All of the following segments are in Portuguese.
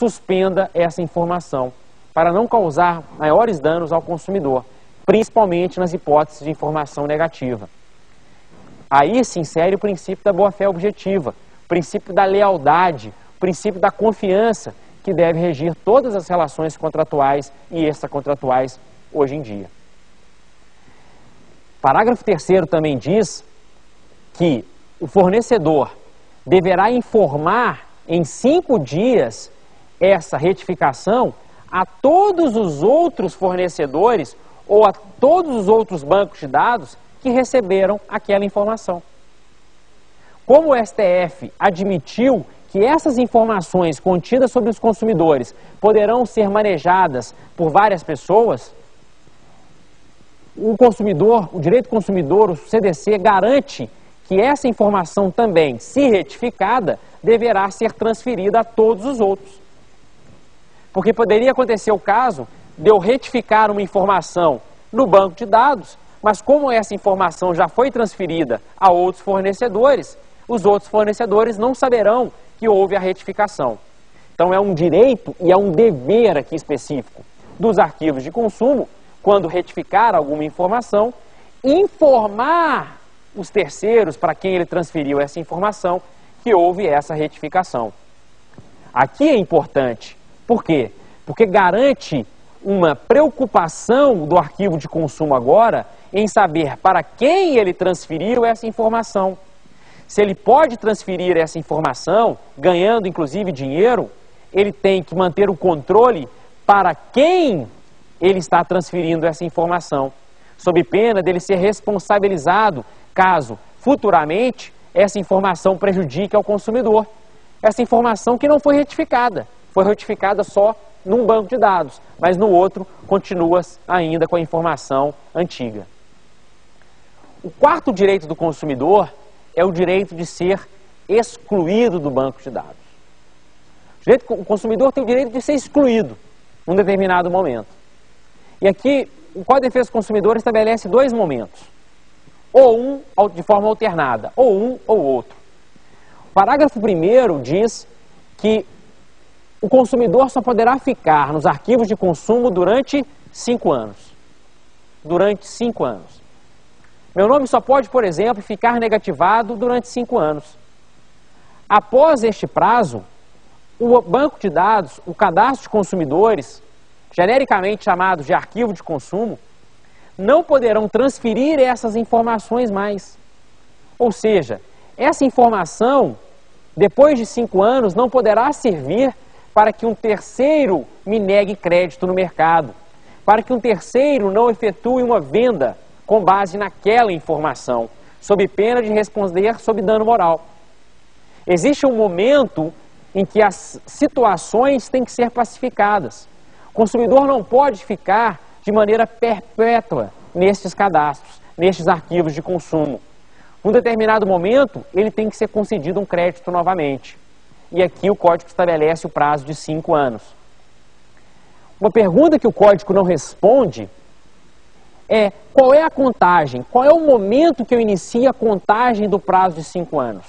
suspenda essa informação, para não causar maiores danos ao consumidor, principalmente nas hipóteses de informação negativa. Aí se insere o princípio da boa-fé objetiva, o princípio da lealdade, o princípio da confiança, que deve regir todas as relações contratuais e extracontratuais hoje em dia. Parágrafo 3º também diz que o fornecedor deverá informar em 5 dias essa retificação a todos os outros fornecedores ou a todos os outros bancos de dados que receberam aquela informação. Como o STF admitiu que essas informações contidas sobre os consumidores poderão ser manejadas por várias pessoas, o consumidor, o direito do consumidor, o CDC, garante que essa informação também, se retificada, deverá ser transferida a todos os outros. Porque poderia acontecer o caso de eu retificar uma informação no banco de dados, mas como essa informação já foi transferida a outros fornecedores, os outros fornecedores não saberão que houve a retificação. Então é um direito e é um dever aqui específico dos arquivos de consumo, quando retificar alguma informação, informar os terceiros para quem ele transferiu essa informação que houve essa retificação. Aqui é importante. Por quê? Porque garante uma preocupação do arquivo de consumo agora em saber para quem ele transferiu essa informação. Se ele pode transferir essa informação, ganhando inclusive dinheiro, ele tem que manter o controle para quem ele está transferindo essa informação, sob pena dele ser responsabilizado caso futuramente essa informação prejudique ao consumidor. Essa informação que não foi retificada só num banco de dados, mas no outro continua ainda com a informação antiga. O quarto direito do consumidor é o direito de ser excluído do banco de dados. O consumidor tem o direito de ser excluído num determinado momento. E aqui, o Código de Defesa do Consumidor estabelece 2 momentos. Ou um de forma alternada, ou um ou outro. O parágrafo 1º diz que o consumidor só poderá ficar nos arquivos de consumo durante 5 anos. Durante 5 anos. Meu nome só pode, por exemplo, ficar negativado durante 5 anos. Após este prazo, o banco de dados, o cadastro de consumidores, genericamente chamado de arquivo de consumo, não poderão transferir essas informações mais. Ou seja, essa informação, depois de 5 anos, não poderá servir para que um terceiro me negue crédito no mercado, para que um terceiro não efetue uma venda com base naquela informação, sob pena de responder sob dano moral. Existe um momento em que as situações têm que ser pacificadas. O consumidor não pode ficar de maneira perpétua nestes cadastros, nestes arquivos de consumo. Num determinado momento, ele tem que ser concedido um crédito novamente. E aqui o Código estabelece o prazo de 5 anos. Uma pergunta que o Código não responde é: qual é a contagem? Qual é o momento que eu inicio a contagem do prazo de 5 anos?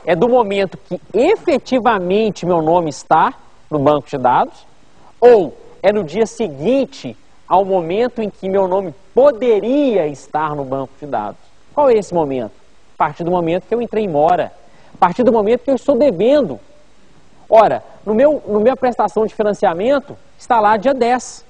É do momento que efetivamente meu nome está no banco de dados? Ou é no dia seguinte ao momento em que meu nome poderia estar no banco de dados? Qual é esse momento? A partir do momento que eu entrei em mora. A partir do momento que eu estou devendo. Ora, no minha prestação de financiamento está lá dia 10.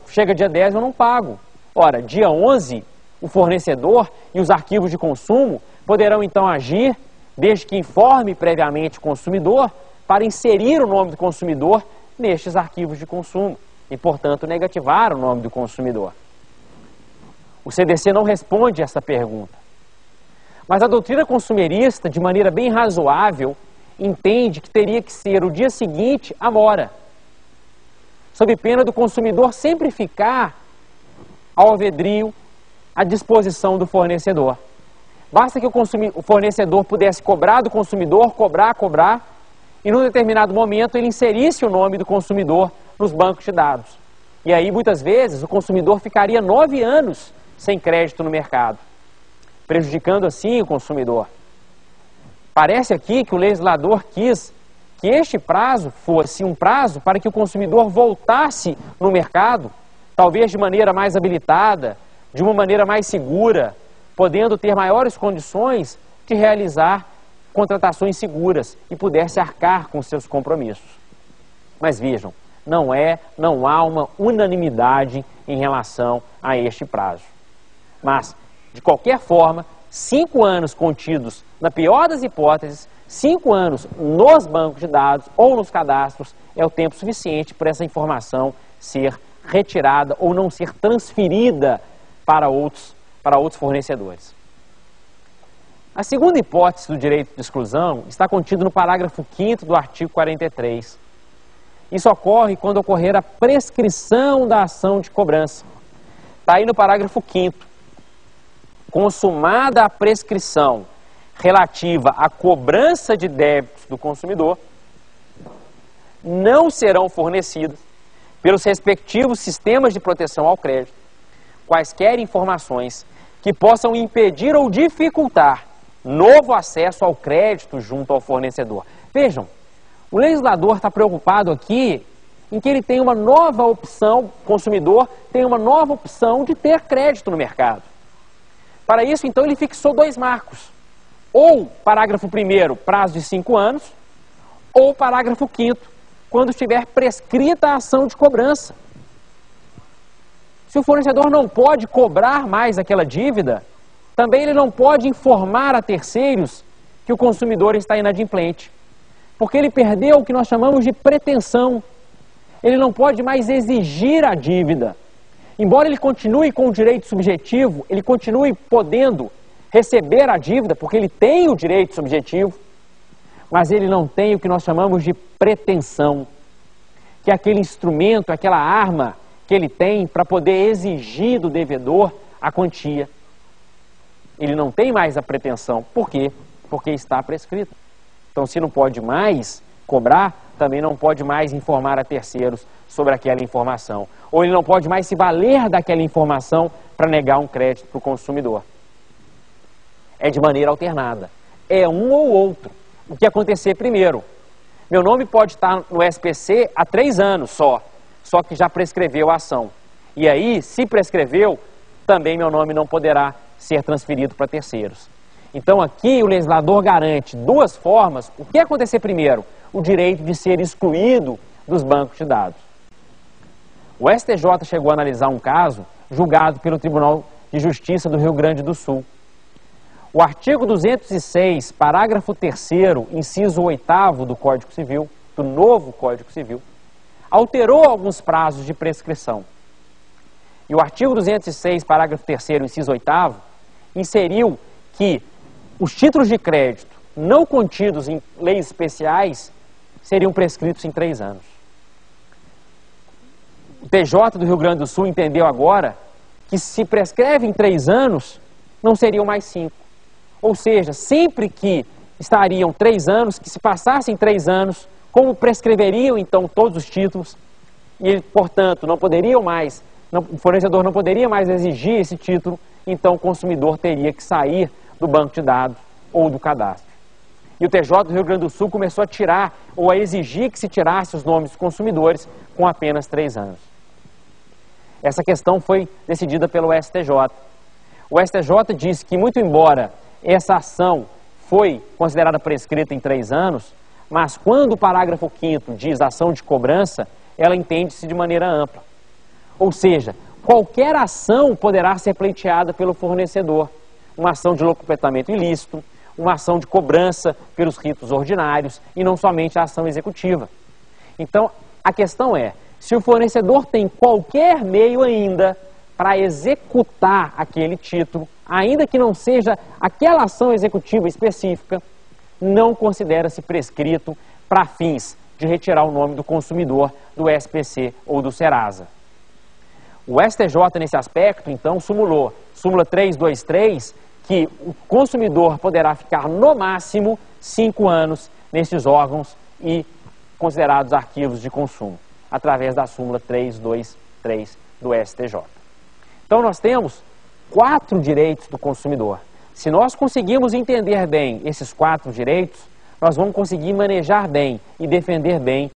Chega dia 10 eu não pago. Ora, dia 11, o fornecedor e os arquivos de consumo poderão então agir, desde que informe previamente o consumidor, para inserir o nome do consumidor nestes arquivos de consumo e, portanto, negativar o nome do consumidor. O CDC não responde essa pergunta. Mas a doutrina consumerista, de maneira bem razoável, entende que teria que ser o dia seguinte à mora, sob pena do consumidor sempre ficar ao alvedrio, à disposição do fornecedor. Basta que o fornecedor pudesse cobrar do consumidor, cobrar, e num determinado momento ele inserisse o nome do consumidor nos bancos de dados. E aí, muitas vezes, o consumidor ficaria 9 anos sem crédito no mercado, prejudicando assim o consumidor. Parece aqui que o legislador quis que este prazo fosse um prazo para que o consumidor voltasse no mercado, talvez de maneira mais habilitada, de uma maneira mais segura, podendo ter maiores condições de realizar contratações seguras e pudesse arcar com seus compromissos. Mas vejam, não há uma unanimidade em relação a este prazo. Mas, de qualquer forma, 5 anos contidos, na pior das hipóteses, 5 anos nos bancos de dados ou nos cadastros é o tempo suficiente para essa informação ser retirada ou não ser transferida para outros fornecedores. A segunda hipótese do direito de exclusão está contida no parágrafo 5º do artigo 43. Isso ocorre quando ocorrer a prescrição da ação de cobrança. Está aí no parágrafo 5º. Consumada a prescrição relativa à cobrança de débitos do consumidor, não serão fornecidas pelos respectivos sistemas de proteção ao crédito quaisquer informações que possam impedir ou dificultar novo acesso ao crédito junto ao fornecedor. Vejam, o legislador está preocupado aqui em que ele tem uma nova opção, o consumidor tem uma nova opção de ter crédito no mercado. Para isso, então, ele fixou 2 marcos. Ou parágrafo 1º, prazo de 5 anos, ou parágrafo 5º, quando estiver prescrita a ação de cobrança. Se o fornecedor não pode cobrar mais aquela dívida, também ele não pode informar a terceiros que o consumidor está inadimplente, porque ele perdeu o que nós chamamos de pretensão. Ele não pode mais exigir a dívida. Embora ele continue com o direito subjetivo, ele continue podendo receber a dívida, porque ele tem o direito subjetivo, mas ele não tem o que nós chamamos de pretensão, que é aquele instrumento, aquela arma que ele tem para poder exigir do devedor a quantia. Ele não tem mais a pretensão. Por quê? Porque está prescrito. Então, se não pode mais cobrar, também não pode mais informar a terceiros sobre aquela informação. Ou ele não pode mais se valer daquela informação para negar um crédito para o consumidor. É de maneira alternada. É um ou outro. O que acontecer primeiro? Meu nome pode estar no SPC há 3 anos só que já prescreveu a ação. E aí, se prescreveu, também meu nome não poderá ser transferido para terceiros. Então aqui o legislador garante 2 formas. O que acontecer primeiro? O direito de ser excluído dos bancos de dados. O STJ chegou a analisar um caso julgado pelo Tribunal de Justiça do Rio Grande do Sul. O artigo 206, parágrafo 3º, inciso 8º do Código Civil, do novo Código Civil, alterou alguns prazos de prescrição. E o artigo 206, parágrafo 3º, inciso 8º, inseriu que os títulos de crédito não contidos em leis especiais seriam prescritos em 3 anos. O TJ do Rio Grande do Sul entendeu agora que se prescreve em 3 anos, não seriam mais 5. Ou seja, sempre que estariam 3 anos, que se passassem 3 anos, como prescreveriam então todos os títulos, e portanto não poderiam mais, o fornecedor não poderia mais exigir esse título, então o consumidor teria que sair do banco de dados ou do cadastro. E o TJ do Rio Grande do Sul começou a tirar ou a exigir que se tirasse os nomes dos consumidores com apenas 3 anos. Essa questão foi decidida pelo STJ. O STJ disse que, muito embora essa ação foi considerada prescrita em 3 anos, mas quando o parágrafo 5º diz ação de cobrança, ela entende-se de maneira ampla. Ou seja, qualquer ação poderá ser pleiteada pelo fornecedor. Uma ação de locupletamento ilícito, uma ação de cobrança pelos ritos ordinários e não somente a ação executiva. Então, a questão é, se o fornecedor tem qualquer meio ainda para executar aquele título, ainda que não seja aquela ação executiva específica, não considera-se prescrito para fins de retirar o nome do consumidor do SPC ou do Serasa. O STJ, nesse aspecto, então, súmula 323, que o consumidor poderá ficar no máximo 5 anos nesses órgãos e considerados arquivos de consumo, através da súmula 323 do STJ. Então nós temos 4 direitos do consumidor. Se nós conseguirmos entender bem esses 4 direitos, nós vamos conseguir manejar bem e defender bem